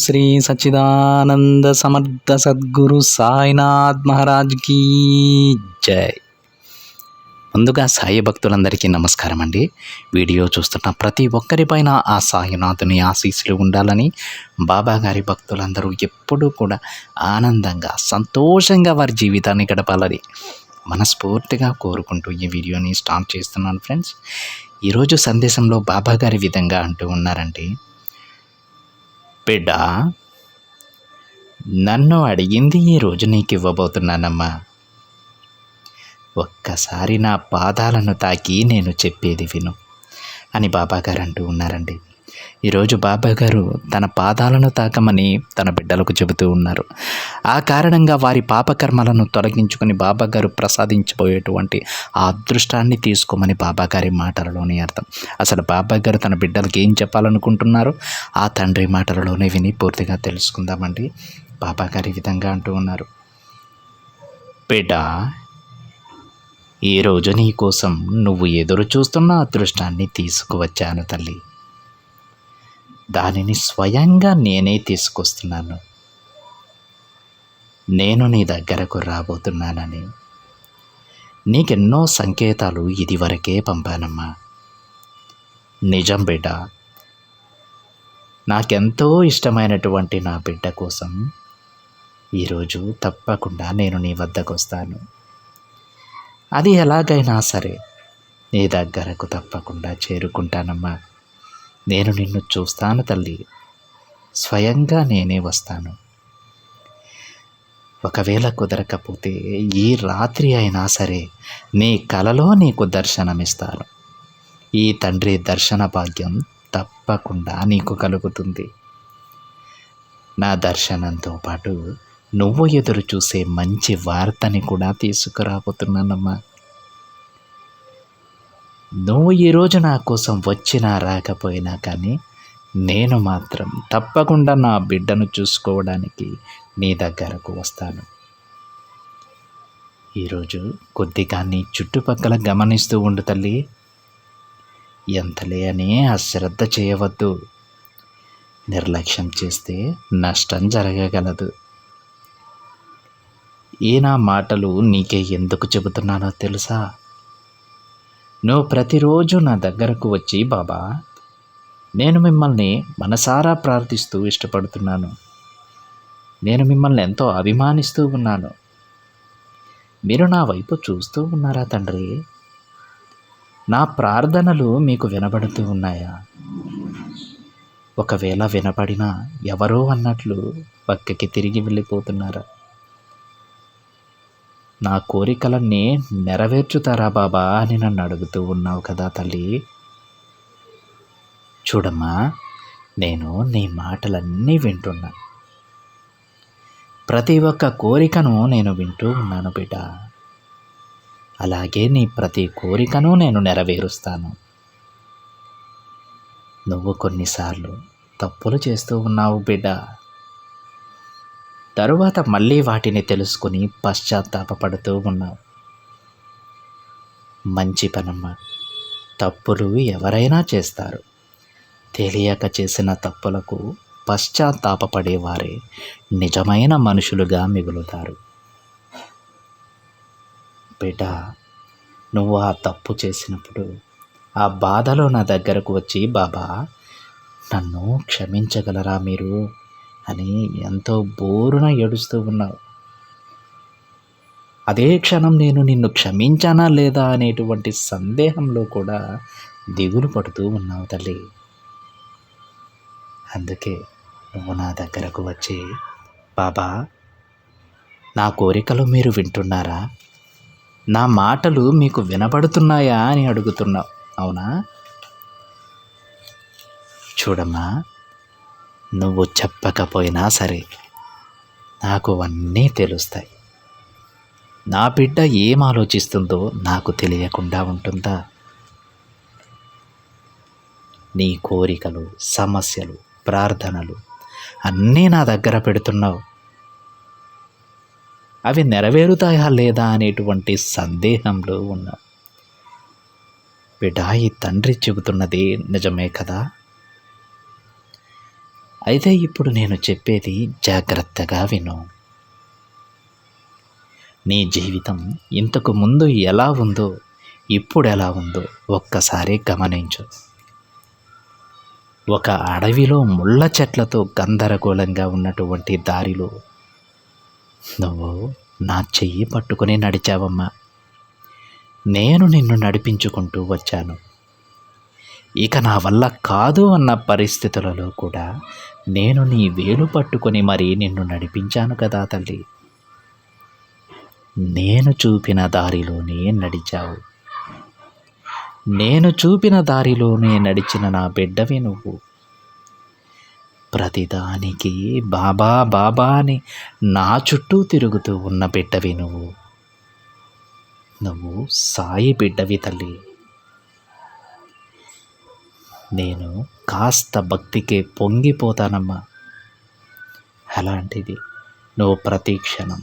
శ్రీ సచ్చిదానంద సమర్థ సద్గురు సాయినాథ్ మహారాజ్ కీ జై. ముందుగా సాయి భక్తులందరికీ నమస్కారం అండి. వీడియో చూస్తున్న ప్రతి ఒక్కరిపైన ఆ సాయినాథుని ఆశీస్సులు ఉండాలని, బాబా గారి భక్తులందరూ ఎప్పుడూ కూడా ఆనందంగా సంతోషంగా వారి జీవితాన్ని గడపాలని మనస్ఫూర్తిగా కోరుకుంటూ ఈ వీడియోని స్టార్ట్ చేస్తున్నాను ఫ్రెండ్స్. ఈరోజు సందేశంలో బాబా గారి విధంగా అంటూ ఉన్నారండి, బిడ్డ నన్ను అడిగింది ఈరోజు నీకు ఇవ్వబోతున్నానమ్మా. ఒక్కసారి నా పాదాలను తాకి నేను చెప్పేది విను అని బాబాగారు అంటూ ఉన్నారండి. ఈరోజు బాబాగారు తన పాదాలను తాకమని తన బిడ్డలకు చెబుతూ ఉన్నారు. ఆ కారణంగా వారి పాపకర్మలను తొలగించుకొని బాబాగారు ప్రసాదించబోయేటువంటి ఆ అదృష్టాన్ని తీసుకోమని బాబాగారి మాటలలోని అర్థం. అసలు బాబాగారు తన బిడ్డలకు ఏం చెప్పాలనుకుంటున్నారో ఆ తండ్రి మాటలలోనే విని పూర్తిగా తెలుసుకుందామండి. బాబాగారు ఈ విధంగా అంటూ ఉన్నారు, బిడ్డ ఈరోజు నీ కోసం నువ్వు ఎదురు చూస్తున్న అదృష్టాన్ని తీసుకువచ్చాను తల్లి. దానిని స్వయంగా నేనే తీసుకొస్తున్నాను. నేను నీ దగ్గరకు రాబోతున్నానని నీకెన్నో సంకేతాలు ఇదివరకే పంపానమ్మా. నిజం బిడ్డ, నాకెంతో ఇష్టమైనటువంటి నా బిడ్డ కోసం ఈరోజు తప్పకుండా నేను నీ వద్దకు వస్తాను. అది ఎలాగైనా సరే నీ దగ్గరకు తప్పకుండా చేరుకుంటానమ్మా. నేను నిన్ను చూస్తాను తల్లి, స్వయంగా నేనే వస్తాను. ఒకవేళ కుదరకపోతే ఈ రాత్రి అయినా సరే నీ కలలో నీకు దర్శనమిస్తాను. ఈ తండ్రి దర్శన భాగ్యం తప్పకుండా నీకు కలుగుతుంది. నా దర్శనంతో పాటు నువ్వు ఎదురు చూసే మంచి వార్తని కూడా తీసుకురాబోతున్నానమ్మా. నువ్వు ఈరోజు నా కోసం వచ్చినా రాకపోయినా కానీ నేను మాత్రం తప్పకుండా నా బిడ్డను చూసుకోవడానికి నీ దగ్గరకు వస్తాను. ఈరోజు కొద్దిగా నీ చుట్టుపక్కల గమనిస్తూ ఉండు తల్లి. ఎంతలే అని అశ్రద్ధ చేయవద్దు. నిర్లక్ష్యం చేస్తే నష్టం జరగగలదు. ఈ నా మాటలు నీకే ఎందుకు చెబుతున్నానో తెలుసా? నువ్వు ప్రతిరోజు నా దగ్గరకు వచ్చి, బాబా నేను మిమ్మల్ని మనసారా ప్రార్థిస్తూ ఇష్టపడుతున్నాను, నేను మిమ్మల్ని ఎంతో అభిమానిస్తూ ఉన్నాను, మీరు నా వైపు చూస్తూ ఉన్నారా తండ్రి? నా ప్రార్థనలు మీకు వినబడుతూ ఉన్నాయా? ఒకవేళ వినపడినా ఎవరో అన్నట్లు పక్కకి తిరిగి వెళ్ళిపోతున్నారా? నా కోరికలన్నీ నెరవేర్చుతారా బాబా అని నన్ను అడుగుతూ ఉన్నావు కదా తల్లి. చూడమ్మా, నేను నీ మాటలన్నీ వింటున్నా. ప్రతి ఒక్క కోరికను నేను వింటూ ఉన్నాను బిడ్డ. అలాగే నీ ప్రతి కోరికను నేను నెరవేరుస్తాను. నువ్వు కొన్నిసార్లు తప్పులు చేస్తూ ఉన్నావు బిడ్డ. తరువాత మళ్ళీ వాటిని తెలుసుకుని పశ్చాత్తాపపడుతూ ఉన్నావు. మంచి పనమ్మా. తప్పులు ఎవరైనా చేస్తారు. తెలియక చేసిన తప్పులకు పశ్చాత్తాపపడేవారే నిజమైన మనుషులుగా మిగులుతారు. బిడ్డ, నువ్వు ఆ తప్పు చేసినప్పుడు ఆ బాధలో నా దగ్గరకు వచ్చి, బాబా నన్ను క్షమించగలరా మీరు అని ఎంతో బోరున ఏడుస్తూ ఉన్నావు. అదే క్షణం నేను నిన్ను క్షమించానా లేదా అనేటువంటి సందేహంలో కూడా దిగులు పడుతూ ఉన్నావు తల్లి. అందుకే నువ్వు నా దగ్గరకు వచ్చి, బాబా నా కోరికలు మీరు వింటున్నారా? నా మాటలు మీకు వినపడుతున్నాయా అని అడుగుతున్నావు. అవునా? చూడమ్మా, నువ్వు చెప్పకపోయినా సరే నాకు అన్నీ తెలుస్తాయి. నా బిడ్డ ఏం ఆలోచిస్తుందో నాకు తెలియకుండా ఉంటుందా? నీ కోరికలు, సమస్యలు, ప్రార్థనలు అన్నీ నా దగ్గర పెడుతున్నావు. అవి నెరవేరుతాయా లేదా అనేటువంటి సందేహంలో ఉన్నావు. బిడ్డ, ఈ తండ్రి చెబుతున్నది నిజమే కదా? అయితే ఇప్పుడు నేను చెప్పేది జాగ్రత్తగా విను. నీ జీవితం ఇంతకు ముందు ఎలా ఉందో ఇప్పుడు ఎలా ఉందో ఒక్కసారి గమనించు. ఒక అడవిలో ముళ్ళ చెట్లతో గందరగోళంగా ఉన్నటువంటి దారిలో నువ్వు నా చెయ్యి పట్టుకొని నడిచావమ్మా. నేను నిన్ను నడిపించుకుంటూ వచ్చాను. ఇక నా వల్ల కాదు అన్న పరిస్థితులలో కూడా నేను నీ వేలు పట్టుకొని మరీ నిన్ను నడిపించాను కదా తల్లి. నేను చూపిన దారిలోనే నడిచావు. నేను చూపిన దారిలోనే నడిచిన నా బిడ్డవి నువ్వు. ప్రతిదానికి బాబా బాబా అని నా చుట్టూ తిరుగుతూ ఉన్న బిడ్డవి నువ్వు. నువ్వు సాయి బిడ్డవి తల్లి. నేను కాస్త భక్తికే పొంగిపోతానమ్మా. అలాంటిది నువ్వు ప్రతి క్షణం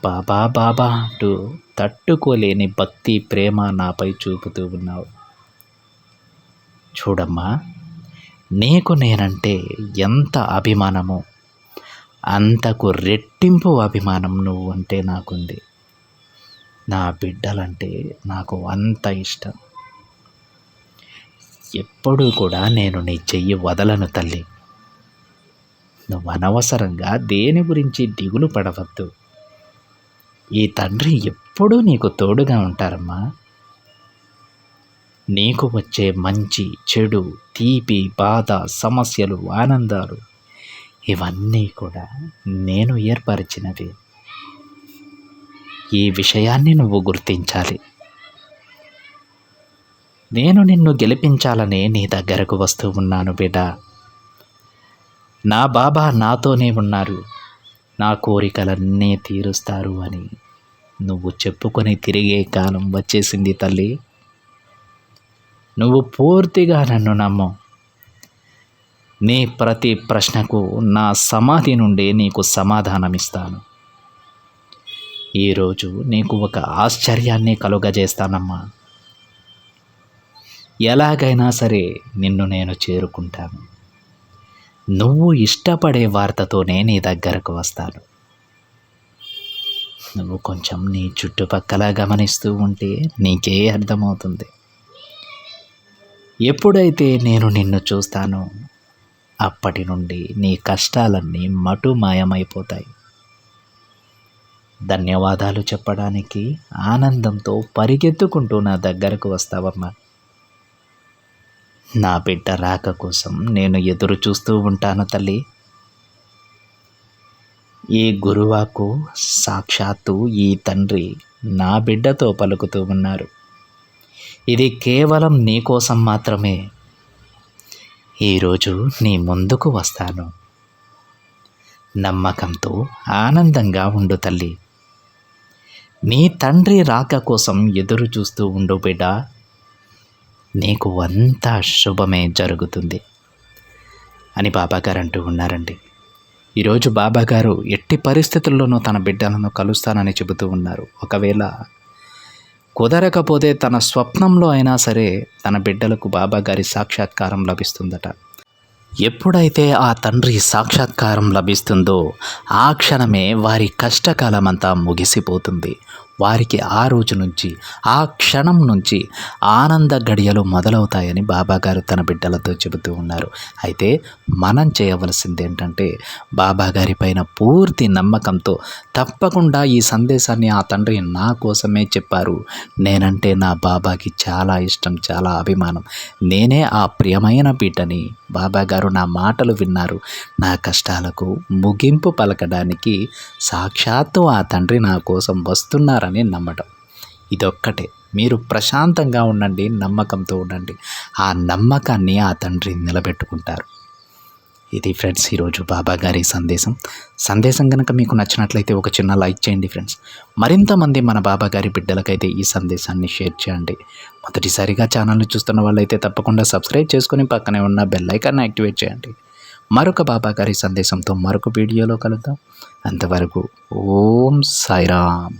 బాబా బాబా అంటూ తట్టుకోలేని భక్తి ప్రేమ నాపై చూపుతూ ఉన్నావు. చూడమ్మా, నీకు నేనంటే ఎంత అభిమానమో అంతకు రెట్టింపు అభిమానం నువ్వు అంటే నాకుంది. నా బిడ్డలంటే నాకు అంత ఇష్టం. ఎప్పుడూ కూడా నేను నీ చెయ్యి వదలను తల్లి. నువ్వు అనవసరంగా దేని గురించి దిగులు పడవద్దు. ఈ తండ్రి ఎప్పుడూ నీకు తోడుగా ఉంటారమ్మా. నీకు వచ్చే మంచి చెడు తీపి బాధ సమస్యలు ఆనందాలు ఇవన్నీ కూడా నేను ఏర్పరిచినవి. ఈ విషయాన్ని నువ్వు గుర్తించాలి. నేను నిన్ను గెలిపించాలనే నీ దగ్గరకు వస్తూ ఉన్నాను బిడ్డ. నా బాబా నాతోనే ఉన్నారు, నా కోరికలన్నీ తీరుస్తారు అని నువ్వు చెప్పుకొని తిరిగే కాలం వచ్చేసింది తల్లి. నువ్వు పూర్తిగా నన్ను నమ్ము. నీ ప్రతి ప్రశ్నకు నా సమాధి నుండి నీకు సమాధానమిస్తాను. ఈరోజు నీకు ఒక ఆశ్చర్యాన్ని కలుగజేస్తానమ్మా. ఎలాగైనా సరే నిన్ను నేను చేరుకుంటాను. నువ్వు ఇష్టపడే వార్తతోనే నీ దగ్గరకు వస్తాను. నువ్వు కొంచెం నీ చుట్టుపక్కల గమనిస్తూ ఉంటే నీకే అర్థమవుతుంది. ఎప్పుడైతే నేను నిన్ను చూస్తానో అప్పటి నుండి నీ కష్టాలన్నీ మటుమాయమైపోతాయి. ధన్యవాదాలు చెప్పడానికి ఆనందంతో పరిగెత్తుకుంటూ నా దగ్గరకు వస్తావమ్మా. నా బిడ్డ రాక కోసం నేను ఎదురు చూస్తూ ఉంటాను తల్లి. ఈ గురువాకు సాక్షాత్తు ఈ తండ్రి నా బిడ్డతో పలుకుతూ ఉన్నారు. ఇది కేవలం నీ కోసం మాత్రమే. ఈరోజు నీ ముందుకు వస్తాను. నమ్మకంతో ఆనందంగా ఉండు తల్లి. నీ తండ్రి రాక కోసం ఎదురు చూస్తూ ఉండు బిడ్డ. నీకు అంతా శుభమే జరుగుతుంది అని బాబాగారు అంటూ ఉన్నారండి. ఈరోజు బాబాగారు ఎట్టి పరిస్థితుల్లోనూ తన బిడ్డలను కలుస్తానని చెబుతూ ఉన్నారు. ఒకవేళ కుదరకపోతే తన స్వప్నంలో అయినా సరే తన బిడ్డలకు బాబాగారి సాక్షాత్కారం లభిస్తుందట. ఎప్పుడైతే ఆ తండ్రి సాక్షాత్కారం లభిస్తుందో ఆ క్షణమే వారి కష్టకాలమంతా ముగిసిపోతుంది. వారికి ఆ రోజు నుంచి ఆ క్షణం నుంచి ఆనంద గడియలు మొదలవుతాయని బాబాగారు తన బిడ్డలతో చెబుతూ ఉన్నారు. అయితే మనం చేయవలసింది ఏంటంటే బాబాగారి పైన పూర్తి నమ్మకంతో తప్పకుండా ఈ సందేశాన్ని ఆ తండ్రి నా కోసమే చెప్పారు, నేనంటే నా బాబాకి చాలా ఇష్టం, చాలా అభిమానం, నేనే ఆ ప్రియమైన బిడ్డని, బాబాగారు నా మాటలు విన్నారు, నా కష్టాలకు ముగింపు పలకడానికి సాక్షాత్తు ఆ తండ్రి నా కోసం వస్తున్నారని నమ్మటం. ఇదొక్కటే. మీరు ప్రశాంతంగా ఉండండి, నమ్మకంతో ఉండండి. ఆ నమ్మకాన్ని ఆ తండ్రి నిలబెట్టుకుంటారు. ఇది ఫ్రెండ్స్ ఈరోజు బాబాగారి సందేశం కనుక మీకు నచ్చినట్లయితే ఒక చిన్న లైక్ చేయండి ఫ్రెండ్స్. మరింత మంది మన బాబాగారి బిడ్డలకైతే ఈ సందేశాన్ని షేర్ చేయండి. మొదటిసారిగా ఛానల్ని చూస్తున్న వాళ్ళైతే తప్పకుండా సబ్స్క్రైబ్ చేసుకొని పక్కనే ఉన్న బెల్ ఐకాన్ని యాక్టివేట్ చేయండి. మరొక బాబాగారి సందేశంతో మరొక వీడియోలో కలుద్దాం. అంతవరకు ఓం సాయిరామ్.